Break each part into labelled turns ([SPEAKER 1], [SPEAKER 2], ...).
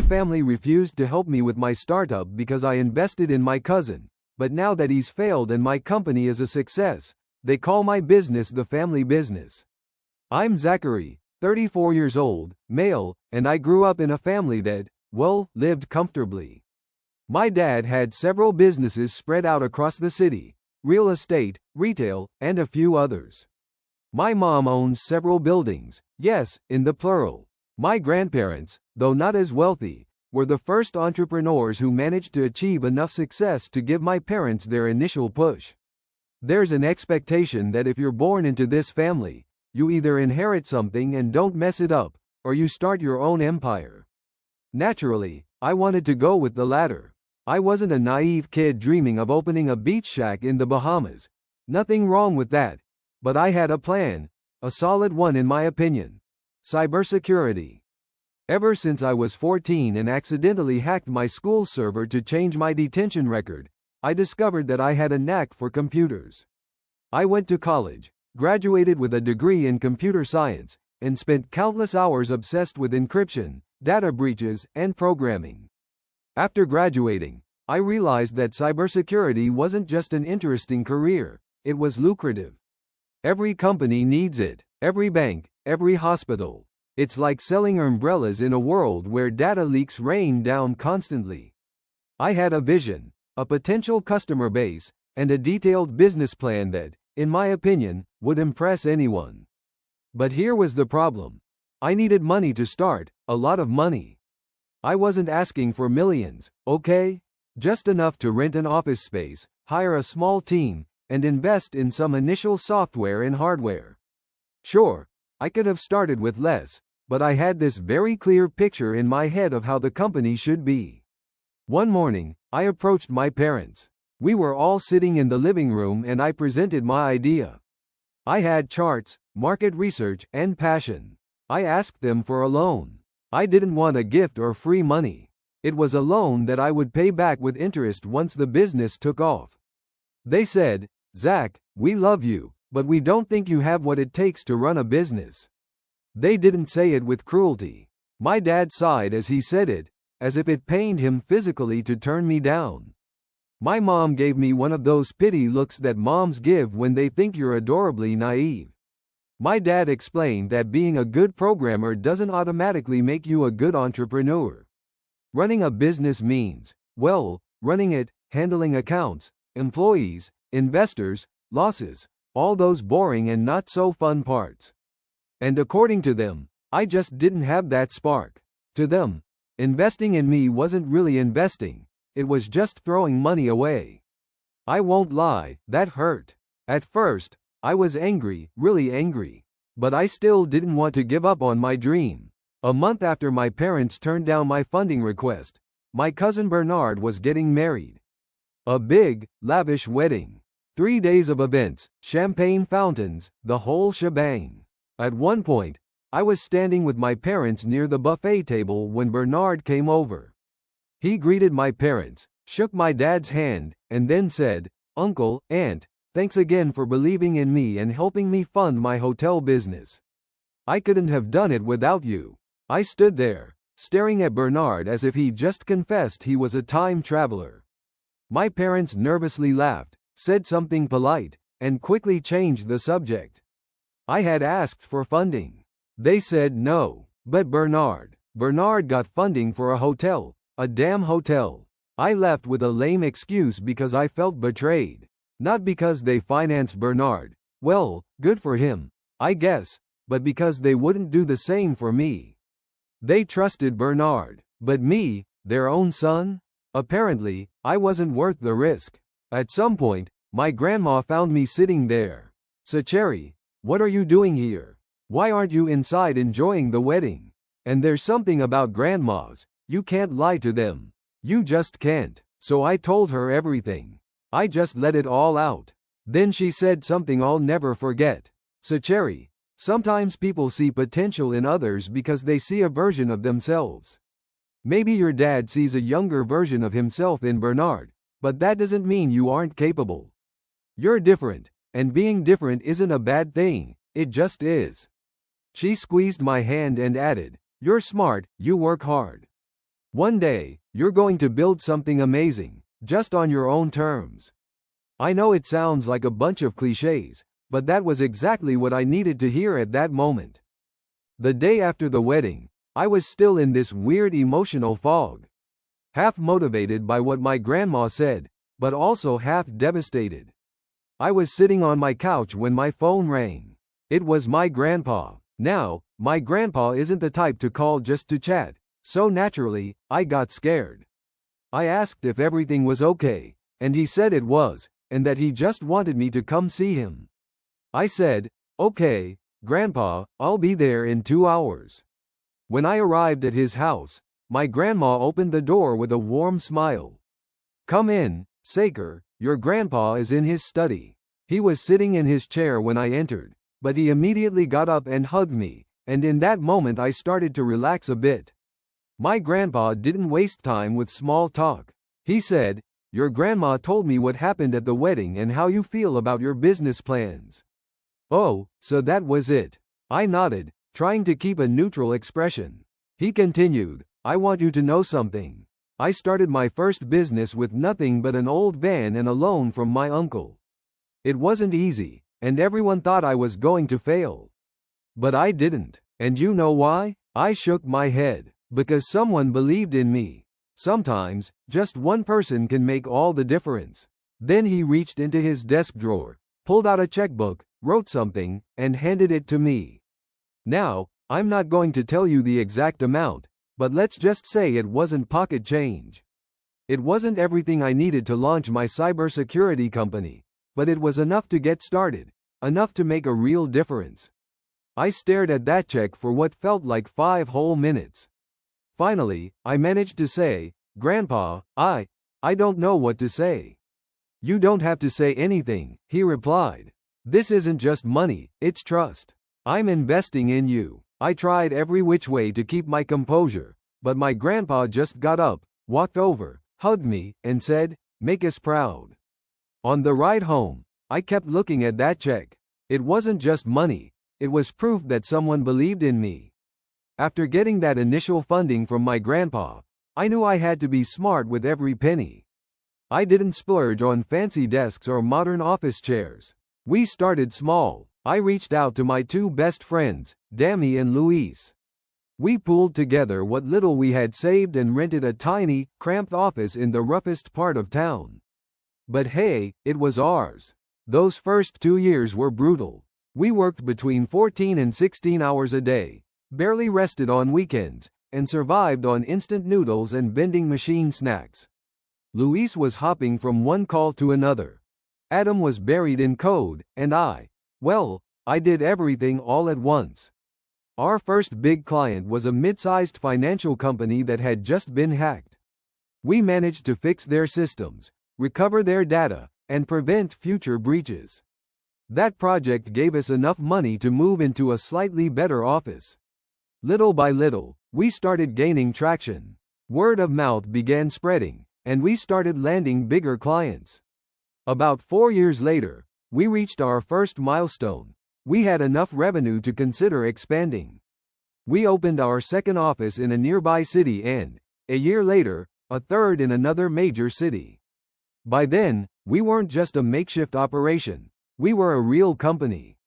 [SPEAKER 1] family refused to help me with my startup because I invested in my cousin, but now that he's failed and my company is a success, they call my business the family business. I'm Zachary, 34 years old, male, and I grew up in a family that, well, lived comfortably. My dad had several businesses spread out across the city: real estate, retail, and a few others. My mom owns several buildings, yes, in the plural. My grandparents, though not as wealthy, were the first entrepreneurs who managed to achieve enough success to give my parents their initial push. There's an expectation that if you're born into this family, you either inherit something and don't mess it up, or you start your own empire. Naturally, I wanted to go with the latter. I wasn't a naive kid dreaming of opening a beach shack in the Bahamas. Nothing wrong with that. But I had a plan, a solid one in my opinion. Cybersecurity. Ever since I was 14 and accidentally hacked my school server to change my detention record, I discovered that I had a knack for computers. I went to college, graduated with a degree in computer science, and spent countless hours obsessed with encryption, data breaches, and programming. After graduating, I realized that cybersecurity wasn't just an interesting career, it was lucrative. Every company needs it, every bank, every hospital. It's like selling umbrellas in a world where data leaks rain down constantly. I had a vision, a potential customer base, and a detailed business plan that, in my opinion, would impress anyone. But here was the problem. I needed money to start, a lot of money. I wasn't asking for millions, okay? Just enough to rent an office space, hire a small team, and invest in some initial software and hardware. Sure, I could have started with less, but I had this very clear picture in my head of how the company should be. One morning, I approached my parents. We were all sitting in the living room and I presented my idea. I had charts, market research, and passion. I asked them for a loan. I didn't want a gift or free money. It was a loan that I would pay back with interest once the business took off. They said, "Zach, we love you, but we don't think you have what it takes to run a business." They didn't say it with cruelty. My dad sighed as he said it, as if it pained him physically to turn me down. My mom gave me one of those pity looks that moms give when they think you're adorably naive. My dad explained that being a good programmer doesn't automatically make you a good entrepreneur. Running a business means, well, running it, handling accounts, employees, investors, losses, all those boring and not so fun parts. And according to them, I just didn't have that spark. To them, investing in me wasn't really investing, it was just throwing money away. I won't lie, that hurt. At first, I was angry, really angry. But I still didn't want to give up on my dream. A month after my parents turned down my funding request, my cousin Bernard was getting married. A big, lavish wedding. 3 days of events, champagne fountains, the whole shebang. At one point, I was standing with my parents near the buffet table when Bernard came over. He greeted my parents, shook my dad's hand, and then said, "Uncle, Aunt, thanks again for believing in me and helping me fund my hotel business. I couldn't have done it without you." I stood there, staring at Bernard as if he just confessed he was a time traveler. My parents nervously laughed, said something polite, and quickly changed the subject. I had asked for funding. They said no, but Bernard got funding for a hotel, a damn hotel. I left with a lame excuse because I felt betrayed. Not because they financed Bernard, well, good for him, I guess, but because they wouldn't do the same for me. They trusted Bernard, but me, their own son? Apparently, I wasn't worth the risk. At some point, my grandma found me sitting there. "Zachary, what are you doing here? Why aren't you inside enjoying the wedding?" And there's something about grandmas, you can't lie to them. You just can't. So I told her everything. I just let it all out. Then she said something I'll never forget. "Zachary, sometimes people see potential in others because they see a version of themselves. Maybe your dad sees a younger version of himself in Bernard, but that doesn't mean you aren't capable. You're different, and being different isn't a bad thing, it just is." She squeezed my hand and added, "You're smart, you work hard. One day, you're going to build something amazing, just on your own terms. I know it sounds like a bunch of cliches, but that was exactly what I needed to hear at that moment. The day after the wedding, I was still in this weird emotional fog. Half motivated by what my grandma said, but also half devastated. I was sitting on my couch when my phone rang. It was my grandpa. Now, my grandpa isn't the type to call just to chat, so naturally, I got scared. I asked if everything was okay, and he said it was, and that he just wanted me to come see him. I said, "Okay, Grandpa, I'll be there in 2 hours." When I arrived at his house, my grandma opened the door with a warm smile. "Come in, Saker, your grandpa is in his study." He was sitting in his chair when I entered, but he immediately got up and hugged me, and in that moment I started to relax a bit. My grandpa didn't waste time with small talk. He said, "Your grandma told me what happened at the wedding and how you feel about your business plans." "Oh, so that was it." I nodded, trying to keep a neutral expression. He continued, "I want you to know something. I started my first business with nothing but an old van and a loan from my uncle. It wasn't easy, and everyone thought I was going to fail. But I didn't. And you know why?" I shook my head. "Because someone believed in me. Sometimes, just one person can make all the difference." Then he reached into his desk drawer, pulled out a checkbook, wrote something, and handed it to me. Now, I'm not going to tell you the exact amount, but let's just say it wasn't pocket change. It wasn't everything I needed to launch my cybersecurity company, but it was enough to get started, enough to make a real difference. I stared at that check for what felt like 5 whole minutes. Finally, I managed to say, "Grandpa, I don't know what to say." "You don't have to say anything," he replied. "This isn't just money, it's trust. I'm investing in you." I tried every which way to keep my composure, but my grandpa just got up, walked over, hugged me, and said, "Make us proud." On the ride home, I kept looking at that check. It wasn't just money, it was proof that someone believed in me. After getting that initial funding from my grandpa, I knew I had to be smart with every penny. I didn't splurge on fancy desks or modern office chairs. We started small. I reached out to my 2 best friends, Dammy and Luis. We pooled together what little we had saved and rented a tiny, cramped office in the roughest part of town. But hey, it was ours. Those first 2 years were brutal. We worked between 14 and 16 hours a day, barely rested on weekends, and survived on instant noodles and vending machine snacks. Luis was hopping from one call to another. Adam was buried in code, and I did everything all at once. Our first big client was a mid-sized financial company that had just been hacked. We managed to fix their systems, recover their data, and prevent future breaches. That project gave us enough money to move into a slightly better office. Little by little, we started gaining traction. Word of mouth began spreading, and we started landing bigger clients. About 4 years later, we reached our first milestone. We had enough revenue to consider expanding. We opened our second office in a nearby city and, a year later, a third in another major city. By then, we weren't just a makeshift operation, we were a real company.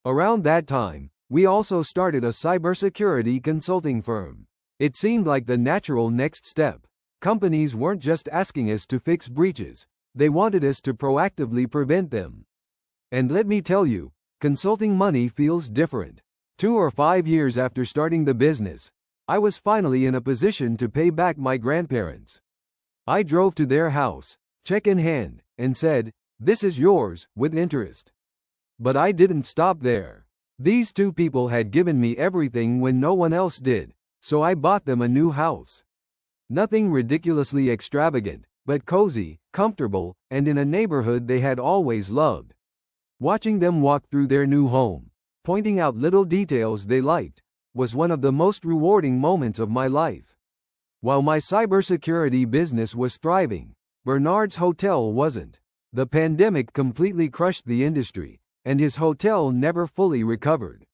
[SPEAKER 1] Around that time, we also started a cybersecurity consulting firm. It seemed like the natural next step. Companies weren't just asking us to fix breaches, they wanted us to proactively prevent them. And let me tell you, consulting money feels different. 2 or 5 years after starting the business, I was finally in a position to pay back my grandparents. I drove to their house, check in hand, and said, "This is yours, with interest." But I didn't stop there. These 2 people had given me everything when no one else did, so I bought them a new house. Nothing ridiculously extravagant, but cozy, comfortable, and in a neighborhood they had always loved. Watching them walk through their new home, pointing out little details they liked, was one of the most rewarding moments of my life. While my cybersecurity business was thriving, Bernard's hotel wasn't. The pandemic completely crushed the industry, and his hotel never fully recovered.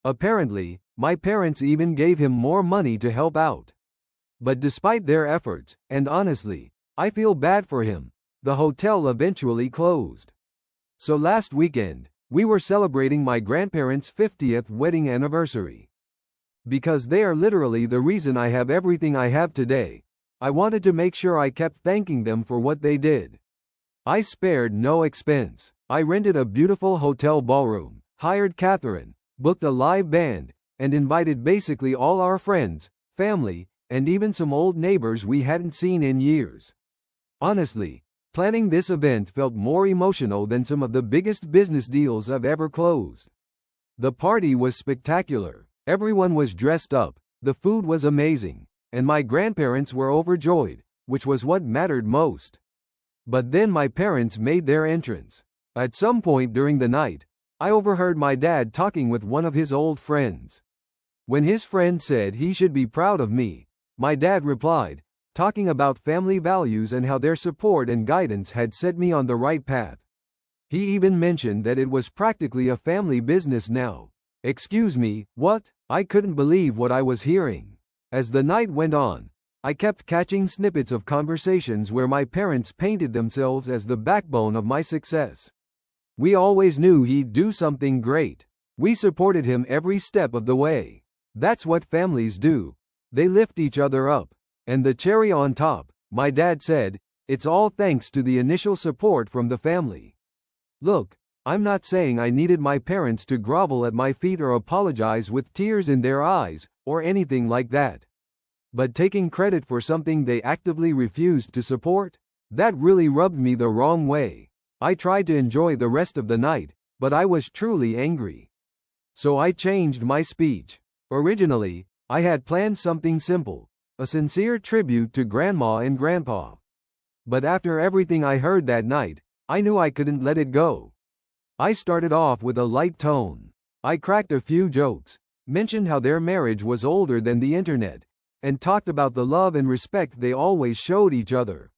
[SPEAKER 1] Apparently, my parents even gave him more money to help out. But despite their efforts, and honestly, I feel bad for him, the hotel eventually closed. So last weekend, we were celebrating my grandparents' 50th wedding anniversary. Because they are literally the reason I have everything I have today, I wanted to make sure I kept thanking them for what they did. I spared no expense. I rented a beautiful hotel ballroom, hired Catherine, booked a live band, and invited basically all our friends, family, and even some old neighbors we hadn't seen in years. Honestly, planning this event felt more emotional than some of the biggest business deals I've ever closed. The party was spectacular. Everyone was dressed up, the food was amazing, and my grandparents were overjoyed, which was what mattered most. But then my parents made their entrance. At some point during the night, I overheard my dad talking with one of his old friends. When his friend said he should be proud of me, my dad replied, talking about family values and how their support and guidance had set me on the right path. He even mentioned that it was practically a family business now. Excuse me, what? I couldn't believe what I was hearing. As the night went on, I kept catching snippets of conversations where my parents painted themselves as the backbone of my success. We always knew he'd do something great. We supported him every step of the way. That's what families do. They lift each other up. And the cherry on top, my dad said, it's all thanks to the initial support from the family. Look, I'm not saying I needed my parents to grovel at my feet or apologize with tears in their eyes, or anything like that. But taking credit for something they actively refused to support? That really rubbed me the wrong way. I tried to enjoy the rest of the night, but I was truly angry. So I changed my speech. Originally, I had planned something simple, a sincere tribute to Grandma and Grandpa. But after everything I heard that night, I knew I couldn't let it go. I started off with a light tone. I cracked a few jokes, mentioned how their marriage was older than the internet, and talked about the love and respect they always showed each other.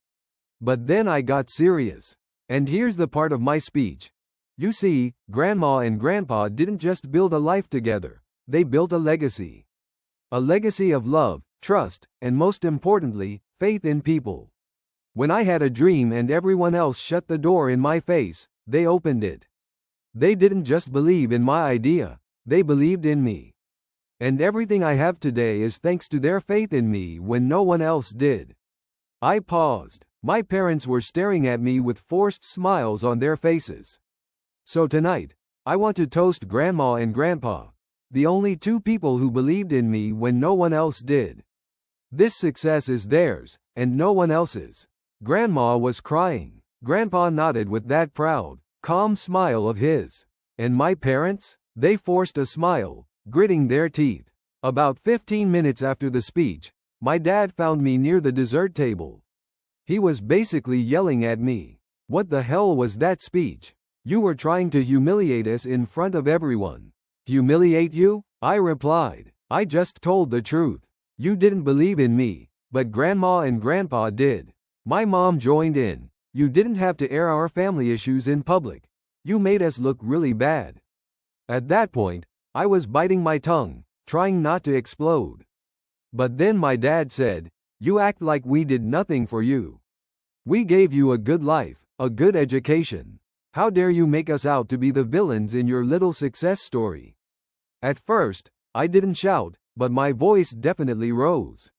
[SPEAKER 1] But then I got serious. And here's the part of my speech. You see, Grandma and Grandpa didn't just build a life together, they built a legacy. A legacy of love, trust, and most importantly, faith in people. When I had a dream and everyone else shut the door in my face, they opened it. They didn't just believe in my idea, they believed in me. And everything I have today is thanks to their faith in me when no one else did. I paused. My parents were staring at me with forced smiles on their faces. So tonight, I want to toast Grandma and Grandpa, the only two people who believed in me when no one else did. This success is theirs, and no one else's. Grandma was crying. Grandpa nodded with that proud, calm smile of his. And my parents? They forced a smile, gritting their teeth. About 15 minutes after the speech, my dad found me near the dessert table. He was basically yelling at me. What the hell was that speech? You were trying to humiliate us in front of everyone. Humiliate you? I replied. I just told the truth. You didn't believe in me, but Grandma and Grandpa did. My mom joined in. You didn't have to air our family issues in public. You made us look really bad. At that point, I was biting my tongue, trying not to explode. But then my dad said, you act like we did nothing for you. We gave you a good life, a good education. How dare you make us out to be the villains in your little success story? At first, I didn't shout, but my voice definitely rose.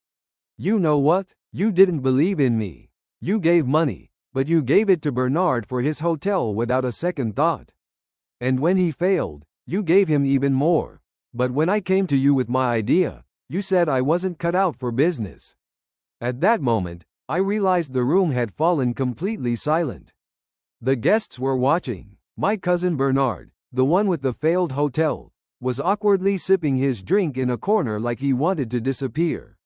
[SPEAKER 1] You know what? You didn't believe in me. You gave money, but you gave it to Bernard for his hotel without a second thought. And when he failed, you gave him even more. But when I came to you with my idea, you said I wasn't cut out for business. At that moment, I realized the room had fallen completely silent. The guests were watching. My cousin Bernard, the one with the failed hotel, was awkwardly sipping his drink in a corner like he wanted to disappear.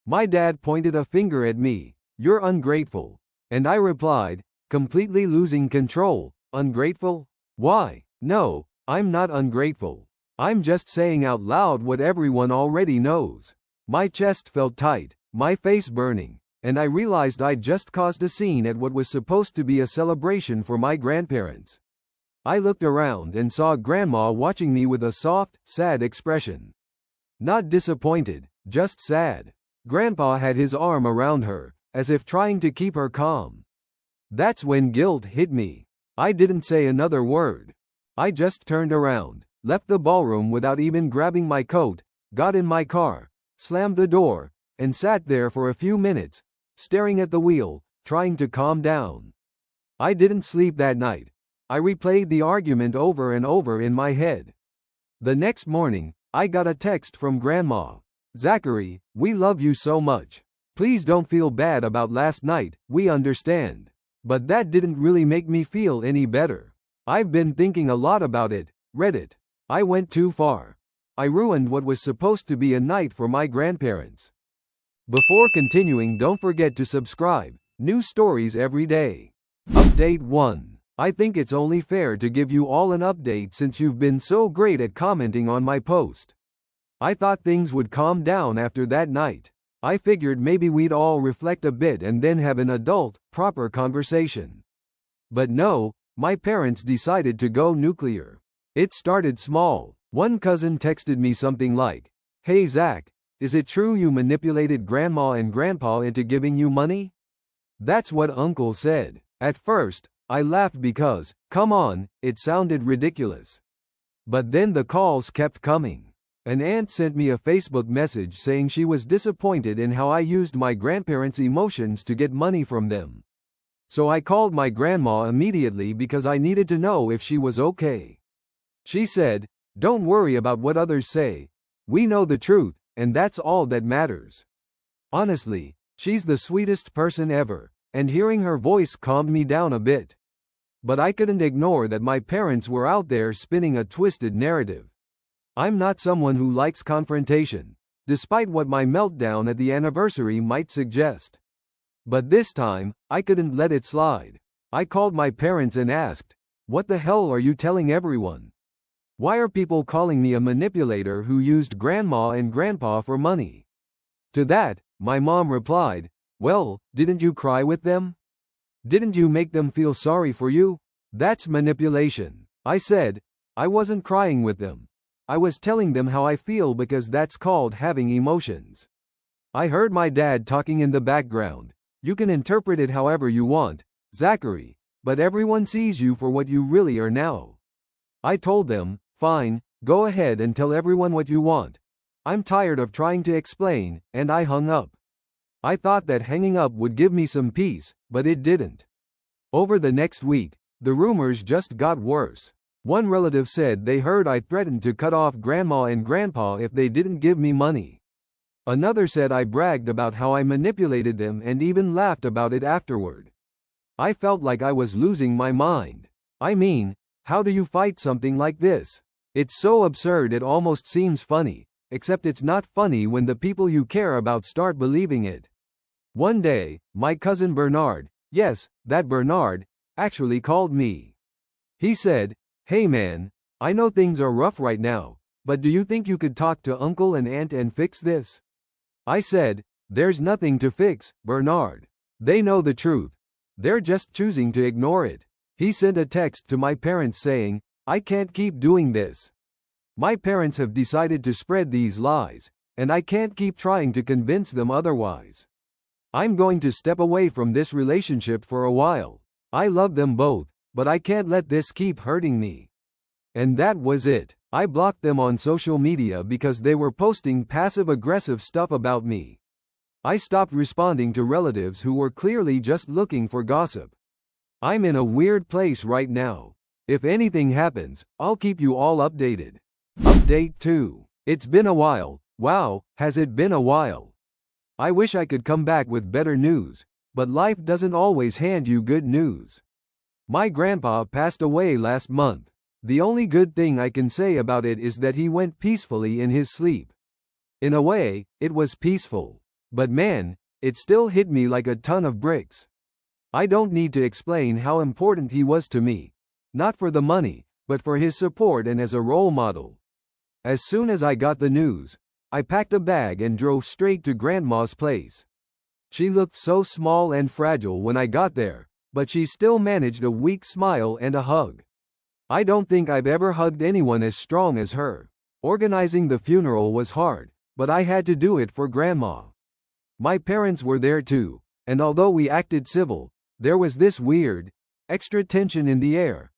[SPEAKER 1] My dad pointed a finger at me. You're ungrateful. And I replied, completely losing control. Ungrateful? Why? No, I'm not ungrateful. I'm just saying out loud what everyone already knows. My chest felt tight, my face burning, and I realized I'd just caused a scene at what was supposed to be a celebration for my grandparents. I looked around and saw Grandma watching me with a soft, sad expression. Not disappointed, just sad. Grandpa had his arm around her, as if trying to keep her calm. That's when guilt hit me. I didn't say another word. I just turned around, left the ballroom without even grabbing my coat, got in my car, slammed the door, and sat there for a few minutes, staring at the wheel, trying to calm down. I didn't sleep that night. I replayed the argument over and over in my head. The next morning, I got a text from Grandma. "Zachary, we love you so much. Please don't feel bad about last night, we understand." But that didn't really make me feel any better. I've been thinking a lot about it, read it. I went too far. I ruined what was supposed to be a night for my grandparents. Before continuing, don't forget to subscribe. New stories every day. Update 1. I think it's only fair to give you all an update since you've been so great at commenting on my post. I thought things would calm down after that night. I figured maybe we'd all reflect a bit and then have an adult, proper conversation. But no, my parents decided to go nuclear. It started small. One cousin texted me something like, "Hey Zach, is it true you manipulated Grandma and Grandpa into giving you money?" That's what Uncle said. At first, I laughed because, come on, it sounded ridiculous. But then the calls kept coming. An aunt sent me a Facebook message saying she was disappointed in how I used my grandparents' emotions to get money from them. So I called my grandma immediately because I needed to know if she was okay. She said, "Don't worry about what others say. We know the truth, and that's all that matters." Honestly, she's the sweetest person ever, and hearing her voice calmed me down a bit. But I couldn't ignore that my parents were out there spinning a twisted narrative. I'm not someone who likes confrontation, despite what my meltdown at the anniversary might suggest. But this time, I couldn't let it slide. I called my parents and asked, "What the hell are you telling everyone? Why are people calling me a manipulator who used Grandma and Grandpa for money?" To that, my mom replied, "Well, didn't you cry with them? Didn't you make them feel sorry for you? That's manipulation." I said, "I wasn't crying with them. I was telling them how I feel because that's called having emotions." I heard my dad talking in the background. "You can interpret it however you want, Zachary, but everyone sees you for what you really are now." I told them, "Fine, go ahead and tell everyone what you want. I'm tired of trying to explain," and I hung up. I thought that hanging up would give me some peace, but it didn't. Over the next week, the rumors just got worse. One relative said they heard I threatened to cut off Grandma and Grandpa if they didn't give me money. Another said I bragged about how I manipulated them and even laughed about it afterward. I felt like I was losing my mind. I mean, how do you fight something like this? It's so absurd it almost seems funny, except it's not funny when the people you care about start believing it. One day, my cousin Bernard, yes, that Bernard, actually called me. He said, "Hey man, I know things are rough right now, but do you think you could talk to Uncle and Aunt and fix this?" I said, "There's nothing to fix, Bernard. They know the truth. They're just choosing to ignore it." He sent a text to my parents saying, "I can't keep doing this. My parents have decided to spread these lies, and I can't keep trying to convince them otherwise. I'm going to step away from this relationship for a while. I love them both, but I can't let this keep hurting me." And that was it. I blocked them on social media because they were posting passive-aggressive stuff about me. I stopped responding to relatives who were clearly just looking for gossip. I'm in a weird place right now. If anything happens, I'll keep you all updated. Update 2. It's been a while. Wow, has it been a while? I wish I could come back with better news, but life doesn't always hand you good news. My grandpa passed away last month. The only good thing I can say about it is that he went peacefully in his sleep. In a way, it was peaceful. But man, it still hit me like a ton of bricks. I don't need to explain how important he was to me. Not for the money, but for his support and as a role model. As soon as I got the news, I packed a bag and drove straight to Grandma's place. She looked so small and fragile when I got there, but she still managed a weak smile and a hug. I don't think I've ever hugged anyone as strong as her. Organizing the funeral was hard, but I had to do it for Grandma. My parents were there too, and although we acted civil, there was this weird, extra tension in the air.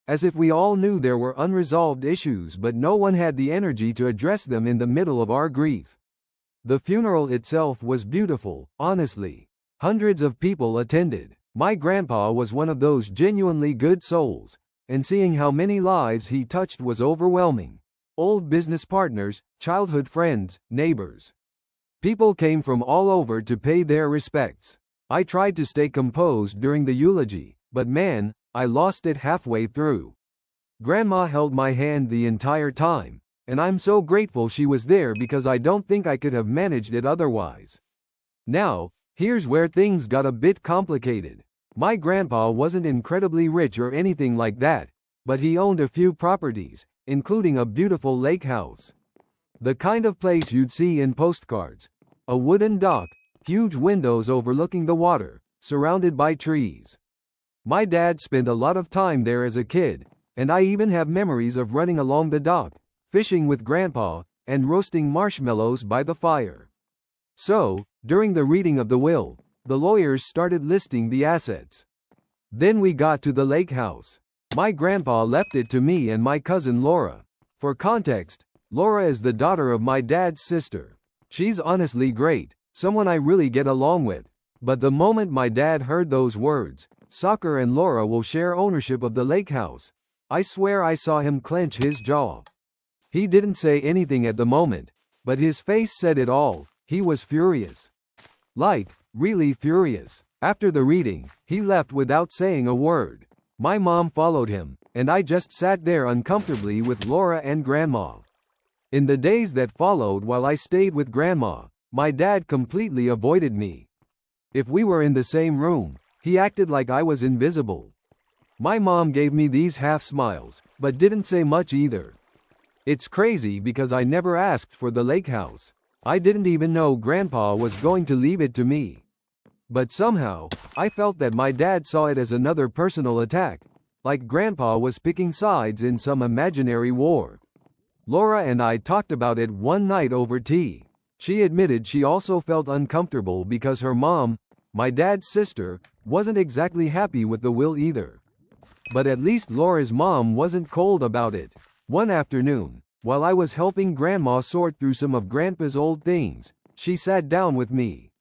[SPEAKER 1] As if we all knew there were unresolved issues but no one had the energy to address them in the middle of our grief. The funeral itself was beautiful, honestly. Hundreds of people attended. My grandpa was one of those genuinely good souls, and seeing how many lives he touched was overwhelming. Old business partners, childhood friends, neighbors. People came from all over to pay their respects. I tried to stay composed during the eulogy, but man, I lost it halfway through. Grandma held my hand the entire time, and I'm so grateful she was there because I don't think I could have managed it otherwise. Now, here's where things got a bit complicated. My grandpa wasn't incredibly rich or anything like that, but he owned a few properties, including a beautiful lake house. The kind of place you'd see in postcards. A wooden dock, huge windows overlooking the water, surrounded by trees. My dad spent a lot of time there as a kid, and I even have memories of running along the dock, fishing with grandpa, and roasting marshmallows by the fire. So, during the reading of the will, the lawyers started listing the assets. Then we got to the lake house. My grandpa left it to me and my cousin Laura. For context, Laura is the daughter of my dad's sister. She's honestly great, someone I really get along with. But the moment my dad heard those words, "Soccer and Laura will share ownership of the lake house," I swear I saw him clench his jaw. He didn't say anything at the moment, but his face said it all. He was furious. Like, really furious. After the reading, he left without saying a word. My mom followed him, and I just sat there uncomfortably with Laura and Grandma. In the days that followed while I stayed with Grandma, my dad completely avoided me. If we were in the same room, he acted like I was invisible. My mom gave me these half smiles, but didn't say much either. It's crazy because I never asked for the lake house. I didn't even know Grandpa was going to leave it to me. But somehow, I felt that my dad saw it as another personal attack, like Grandpa was picking sides in some imaginary war. Laura and I talked about it one night over tea. She admitted she also felt uncomfortable because her mom, my dad's sister, wasn't exactly happy with the will either. But at least Laura's mom wasn't cold about it. One afternoon, while I was helping Grandma sort through some of Grandpa's old things, she sat down with me.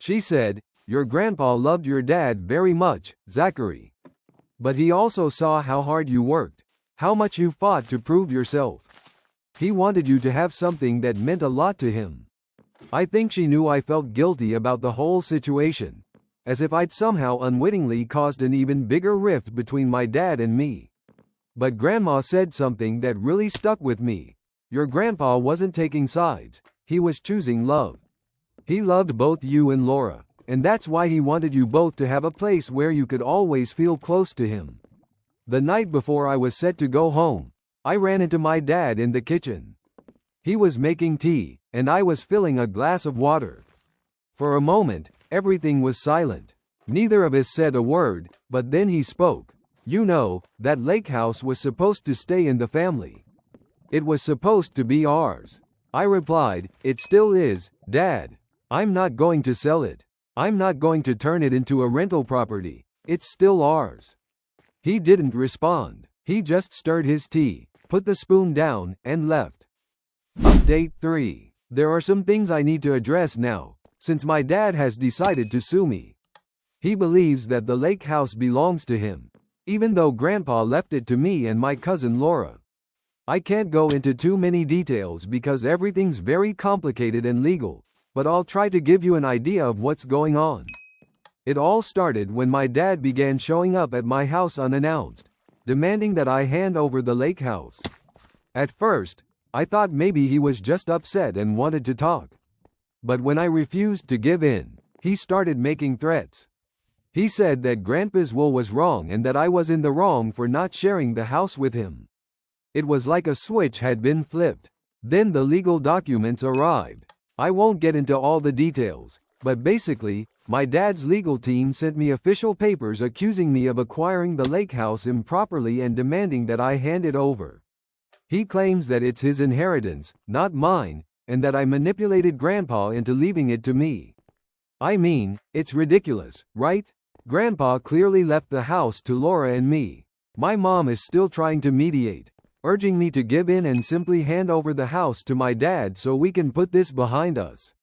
[SPEAKER 1] She said, "Your grandpa loved your dad very much, Zachary. But he also saw how hard you worked, how much you fought to prove yourself. He wanted you to have something that meant a lot to him." I think she knew I felt guilty about the whole situation, as if I'd somehow unwittingly caused an even bigger rift between my dad and me. But Grandma said something that really stuck with me. "Your grandpa wasn't taking sides, he was choosing love. He loved both you and Laura, and that's why he wanted you both to have a place where you could always feel close to him." The night before I was set to go home, I ran into my dad in the kitchen. He was making tea, and I was filling a glass of water. For a moment, everything was silent. Neither of us said a word, but then he spoke. "You know, that lake house was supposed to stay in the family. It was supposed to be ours." I replied, "It still is, Dad. I'm not going to sell it. I'm not going to turn it into a rental property. It's still ours." He didn't respond. He just stirred his tea, put the spoon down, and left. Update 3. There are some things I need to address now, since my dad has decided to sue me. He believes that the lake house belongs to him, even though Grandpa left it to me and my cousin Laura. I can't go into too many details because everything's very complicated and legal, but I'll try to give you an idea of what's going on. It all started when my dad began showing up at my house unannounced, demanding that I hand over the lake house. At first, I thought maybe he was just upset and wanted to talk. But when I refused to give in, he started making threats. He said that Grandpa's will was wrong and that I was in the wrong for not sharing the house with him. It was like a switch had been flipped. Then the legal documents arrived. I won't get into all the details, but basically, my dad's legal team sent me official papers accusing me of acquiring the lake house improperly and demanding that I hand it over. He claims that it's his inheritance, not mine, and that I manipulated Grandpa into leaving it to me. I mean, it's ridiculous, right? Grandpa clearly left the house to Laura and me. My mom is still trying to mediate, urging me to give in and simply hand over the house to my dad so we can put this behind us.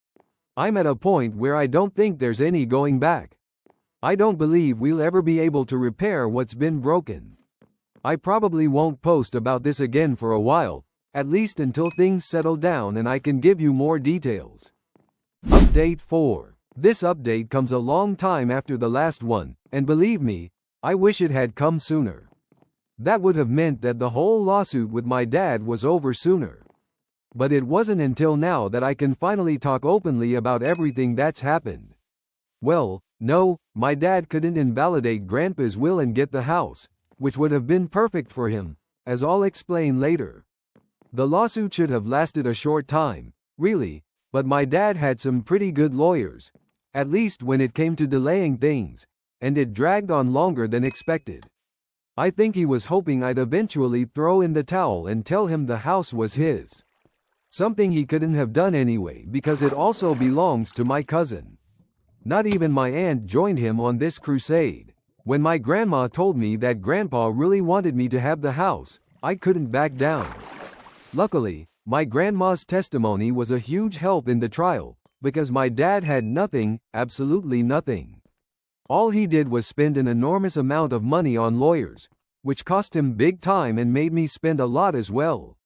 [SPEAKER 1] I'm at a point where I don't think there's any going back. I don't believe we'll ever be able to repair what's been broken. I probably won't post about this again for a while, at least until things settle down and I can give you more details. Update 4. This update comes a long time after the last one, and believe me, I wish it had come sooner. That would have meant that the whole lawsuit with my dad was over sooner. But it wasn't until now that I can finally talk openly about everything that's happened. Well, no, my dad couldn't invalidate Grandpa's will and get the house, which would have been perfect for him, as I'll explain later. The lawsuit should have lasted a short time, really, but my dad had some pretty good lawyers, at least when it came to delaying things, and it dragged on longer than expected. I think he was hoping I'd eventually throw in the towel and tell him the house was his. Something he couldn't have done anyway because it also belongs to my cousin. Not even my aunt joined him on this crusade. When my grandma told me that Grandpa really wanted me to have the house, I couldn't back down. Luckily, my grandma's testimony was a huge help in the trial, because my dad had nothing, absolutely nothing. All he did was spend an enormous amount of money on lawyers, which cost him big time and made me spend a lot as well.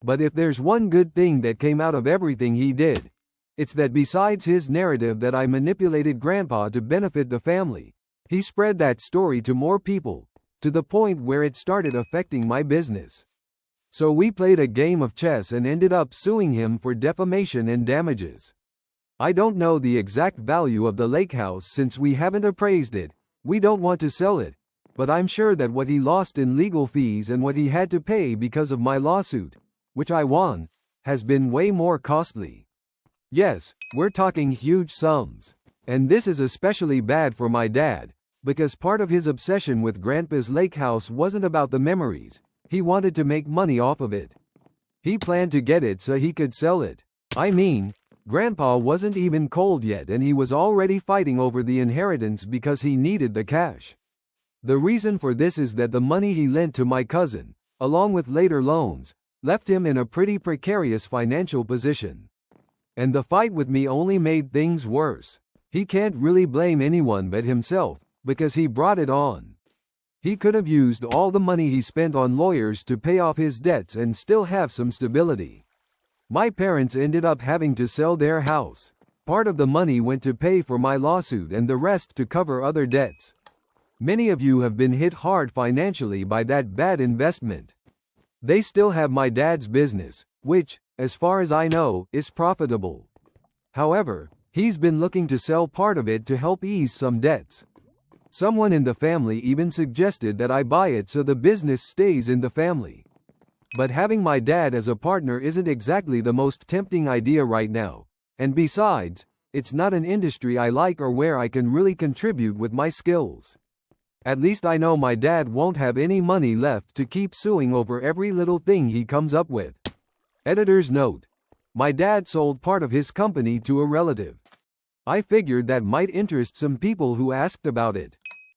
[SPEAKER 1] But if there's one good thing that came out of everything he did, it's that besides his narrative that I manipulated Grandpa to benefit the family, he spread that story to more people, to the point where it started affecting my business. So we played a game of chess and ended up suing him for defamation and damages. I don't know the exact value of the lake house since we haven't appraised it. We don't want to sell it, but I'm sure that what he lost in legal fees and what he had to pay because of my lawsuit, which I won, has been way more costly. Yes, we're talking huge sums. And this is especially bad for my dad, because part of his obsession with Grandpa's lake house wasn't about the memories. He wanted to make money off of it. He planned to get it so he could sell it. I mean, Grandpa wasn't even cold yet and he was already fighting over the inheritance because he needed the cash. The reason for this is that the money he lent to my cousin, along with later loans, left him in a pretty precarious financial position. And the fight with me only made things worse. He can't really blame anyone but himself, because he brought it on. He could have used all the money he spent on lawyers to pay off his debts and still have some stability. My parents ended up having to sell their house. Part of the money went to pay for my lawsuit and the rest to cover other debts. Many of you have been hit hard financially by that bad investment. They still have my dad's business, which, as far as I know, is profitable. However, he's been looking to sell part of it to help ease some debts. Someone in the family even suggested that I buy it so the business stays in the family. But having my dad as a partner isn't exactly the most tempting idea right now, and besides, it's not an industry I like or where I can really contribute with my skills. At least I know my dad won't have any money left to keep suing over every little thing he comes up with. Editor's note: my dad sold part of his company to a relative. I figured that might interest some people who asked about it.